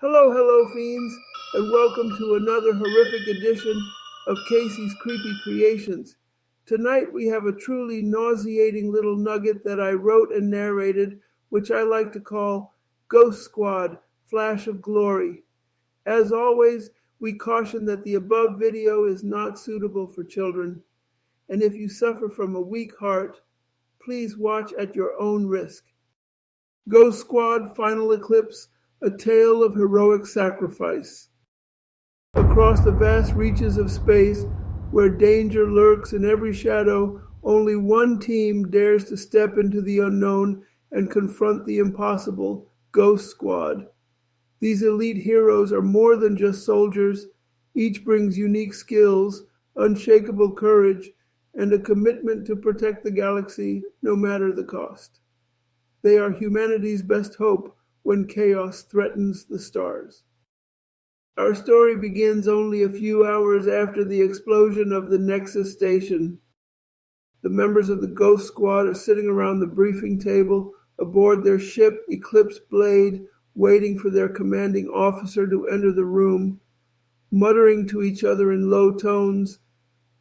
Hello, hello, fiends, and welcome to another horrific edition of Casey's Creepy Creations. Tonight we have a truly nauseating little nugget that I wrote and narrated, which I like to call Ghost Squad Flash of Glory. As always, we caution that the above video is not suitable for children, and if you suffer from a weak heart, please watch at your own risk. Ghost Squad Final Eclipse, a tale of heroic sacrifice. Across the vast reaches of space, where danger lurks in every shadow, only one team dares to step into the unknown and confront the impossible, Ghost Squad. These elite heroes are more than just soldiers. Each brings unique skills, unshakable courage, and a commitment to protect the galaxy no matter the cost. They are humanity's best hope when chaos threatens the stars. Our story begins only a few hours after the explosion of the Nexus station. The members of the Ghost Squad are sitting around the briefing table aboard their ship Eclipse Blade, waiting for their commanding officer to enter the room, muttering to each other in low tones.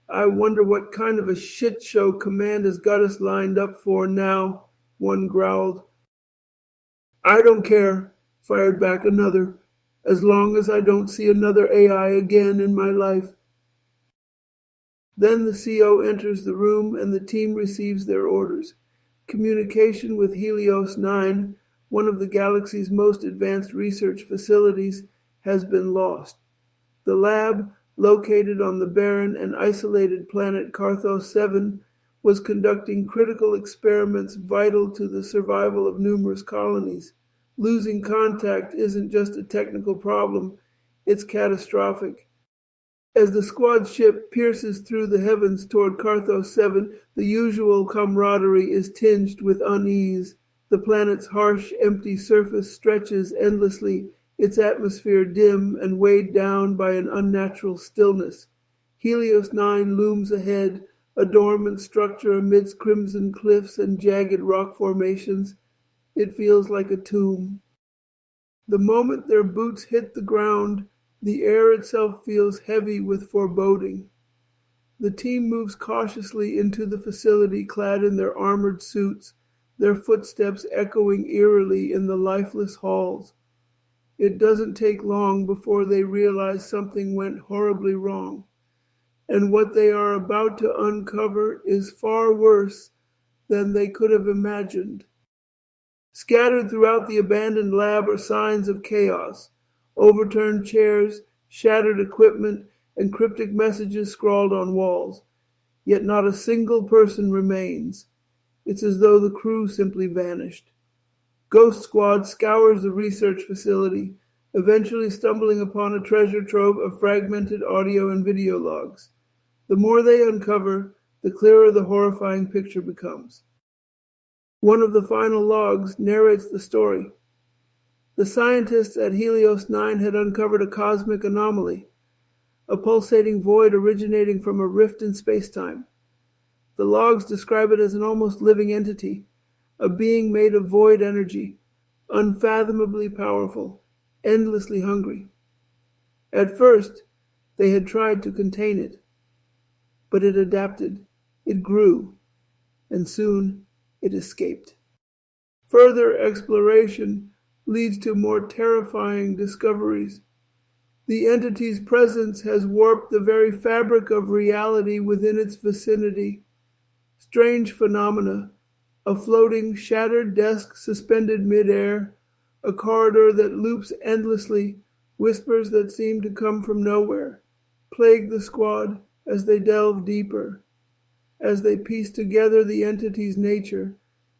"I wonder what kind of a shit show Command has got us lined up for now," one growled. "I don't care," fired back another, "as long as I don't see another AI again in my life." Then the CO enters the room and the team receives their orders. Communication with Helios 9, one of the galaxy's most advanced research facilities, has been lost. The lab, located on the barren and isolated planet Carthos 7, was conducting critical experiments vital to the survival of numerous colonies. Losing contact isn't just a technical problem, it's catastrophic. As the squad ship pierces through the heavens toward Carthos 7, the usual camaraderie is tinged with unease. The planet's harsh, empty surface stretches endlessly, its atmosphere dim and weighed down by an unnatural stillness. Helios 9 looms ahead, a dormant structure amidst crimson cliffs and jagged rock formations. It feels like a tomb. The moment their boots hit the ground, the air itself feels heavy with foreboding. The team moves cautiously into the facility clad in their armored suits, their footsteps echoing eerily in the lifeless halls. It doesn't take long before they realize something went horribly wrong, and what they are about to uncover is far worse than they could have imagined. Scattered throughout the abandoned lab are signs of chaos: overturned chairs, shattered equipment, and cryptic messages scrawled on walls. Yet not a single person remains. It's as though the crew simply vanished. Ghost Squad scours the research facility, eventually stumbling upon a treasure trove of fragmented audio and video logs. The more they uncover, the clearer the horrifying picture becomes. One of the final logs narrates the story. The scientists at Helios 9 had uncovered a cosmic anomaly, a pulsating void originating from a rift in space-time. The logs describe it as an almost living entity, a being made of void energy, unfathomably powerful, endlessly hungry. At first, they had tried to contain it, but it adapted, it grew, and soon it escaped. Further exploration leads to more terrifying discoveries. The entity's presence has warped the very fabric of reality within its vicinity. Strange phenomena: a floating, shattered desk suspended midair, a corridor that loops endlessly, whispers that seem to come from nowhere, plague the squad as they delve deeper. As they piece together the entity's nature,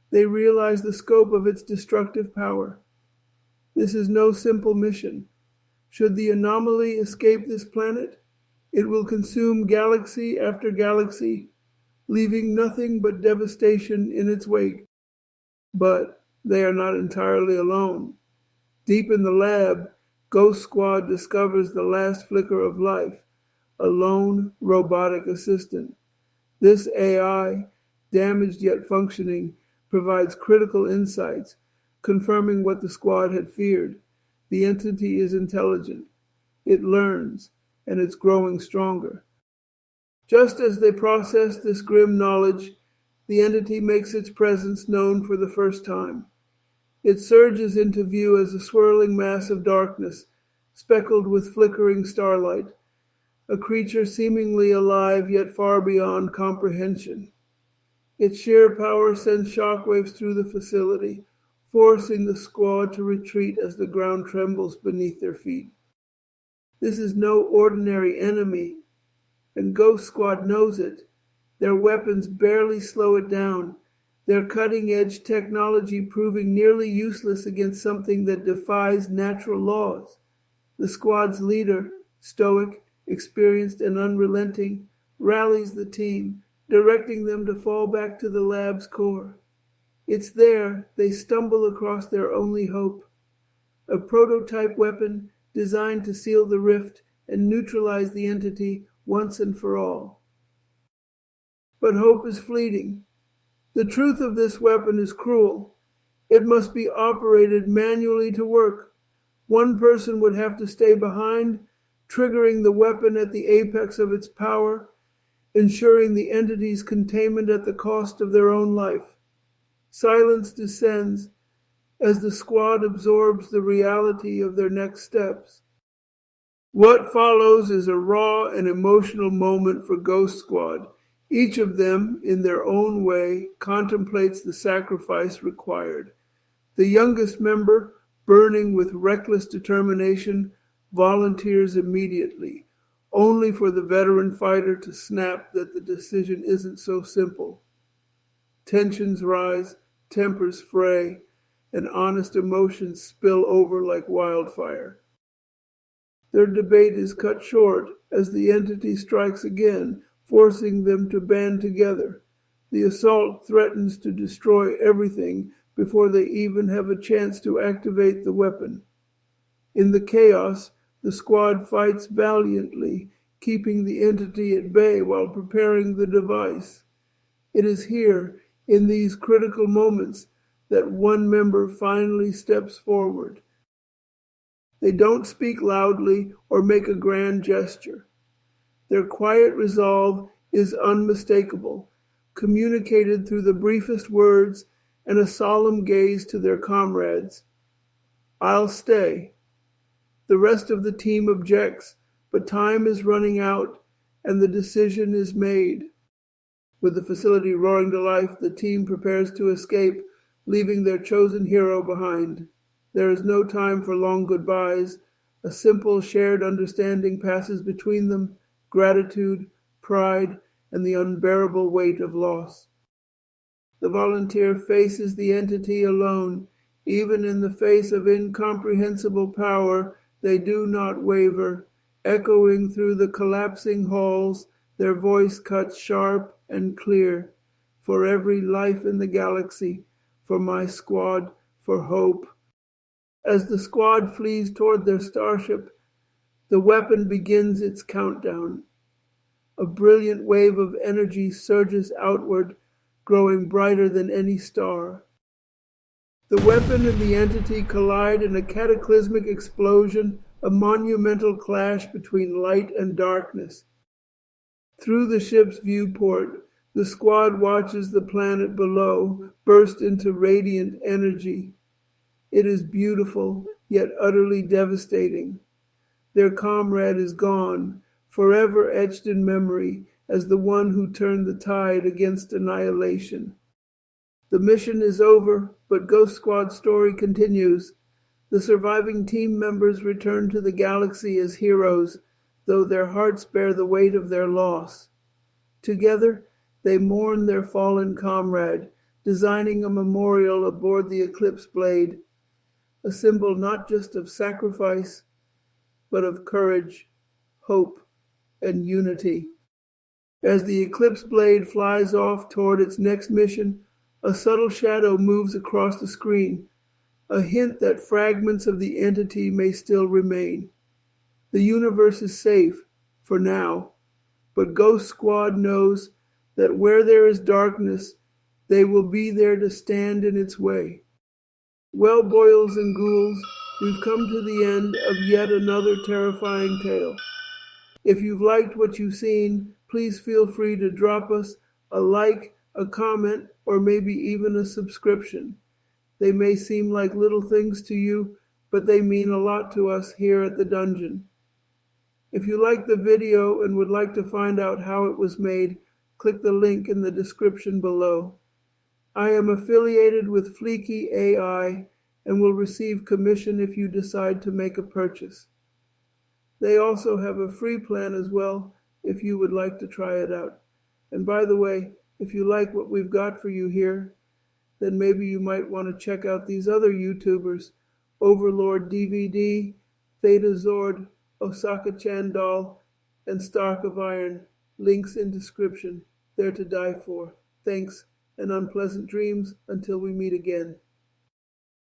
they realize the scope of its destructive power. This is no simple mission. Should the anomaly escape this planet, it will consume galaxy after galaxy, leaving nothing but devastation in its wake. But they are not entirely alone. Deep in the lab, Ghost Squad discovers the last flicker of life, a lone robotic assistant. This AI, damaged yet functioning, provides critical insights, confirming what the squad had feared. The entity is intelligent. It learns, and it's growing stronger. Just as they process this grim knowledge, the entity makes its presence known for the first time. It surges into view as a swirling mass of darkness, speckled with flickering starlight, a creature seemingly alive yet far beyond comprehension. Its sheer power sends shockwaves through the facility, forcing the squad to retreat as the ground trembles beneath their feet. This is no ordinary enemy, and Ghost Squad knows it. Their weapons barely slow it down, their cutting-edge technology proving nearly useless against something that defies natural laws. The squad's leader, stoic, experienced, and unrelenting, rallies the team, directing them to fall back to the lab's core. It's there they stumble across their only hope, a prototype weapon designed to seal the rift and neutralize the entity once and for all. But hope is fleeting. The truth of this weapon is cruel. It must be operated manually to work. One person would have to stay behind, triggering the weapon at the apex of its power, ensuring the entity's containment at the cost of their own life. Silence descends as the squad absorbs the reality of their next steps. What follows is a raw and emotional moment for Ghost Squad. Each of them, in their own way, contemplates the sacrifice required. The youngest member, burning with reckless determination, volunteers immediately, only for the veteran fighter to snap that the decision isn't so simple. Tensions rise, tempers fray, and honest emotions spill over like wildfire. Their debate is cut short as the entity strikes again, forcing them to band together. The assault threatens to destroy everything before they even have a chance to activate the weapon. In the chaos, the squad fights valiantly, keeping the entity at bay while preparing the device. It is here, in these critical moments, that one member finally steps forward. They don't speak loudly or make a grand gesture. Their quiet resolve is unmistakable, communicated through the briefest words and a solemn gaze to their comrades. "I'll stay." The rest of the team objects, but time is running out and the decision is made. With the facility roaring to life, the team prepares to escape, leaving their chosen hero behind. There is no time for long goodbyes. A simple shared understanding passes between them, gratitude, pride, and the unbearable weight of loss. The volunteer faces the entity alone. Even in the face of incomprehensible power, they do not waver. Echoing through the collapsing halls, their voice cuts sharp and clear. For every life in the galaxy, for my squad, for hope. As the squad flees toward their starship, the weapon begins its countdown. A brilliant wave of energy surges outward, growing brighter than any star. The weapon and the entity collide in a cataclysmic explosion, a monumental clash between light and darkness. Through the ship's viewport, the squad watches the planet below burst into radiant energy. It is beautiful, yet utterly devastating. Their comrade is gone, forever etched in memory as the one who turned the tide against annihilation. The mission is over, but Ghost Squad's story continues. The surviving team members return to the galaxy as heroes, though their hearts bear the weight of their loss. Together, they mourn their fallen comrade, designing a memorial aboard the Eclipse Blade, a symbol not just of sacrifice, but of courage, hope, and unity. As the Eclipse Blade flies off toward its next mission, a subtle shadow moves across the screen, a hint that fragments of the entity may still remain. The universe is safe, for now, but Ghost Squad knows that where there is darkness, they will be there to stand in its way. Well, boils and ghouls, We've come to the end of yet another terrifying tale. If you've liked what you've seen, please feel free to drop us a like, a comment, or maybe even a subscription. They may seem like little things to you, but they mean a lot to us here at the dungeon. If you liked the video and would like to find out how it was made, click the link in the description below. I am affiliated with Fleeky AI and will receive commission if you decide to make a purchase. They also have a free plan as well if you would like to try it out. And by the way, if you like what we've got for you here, then maybe you might want to check out these other YouTubers, Overlord DVD, Theta Zord, Osaka Chandal, and Stark of Iron. Links in description. They're to die for. Thanks, and unpleasant dreams until we meet again.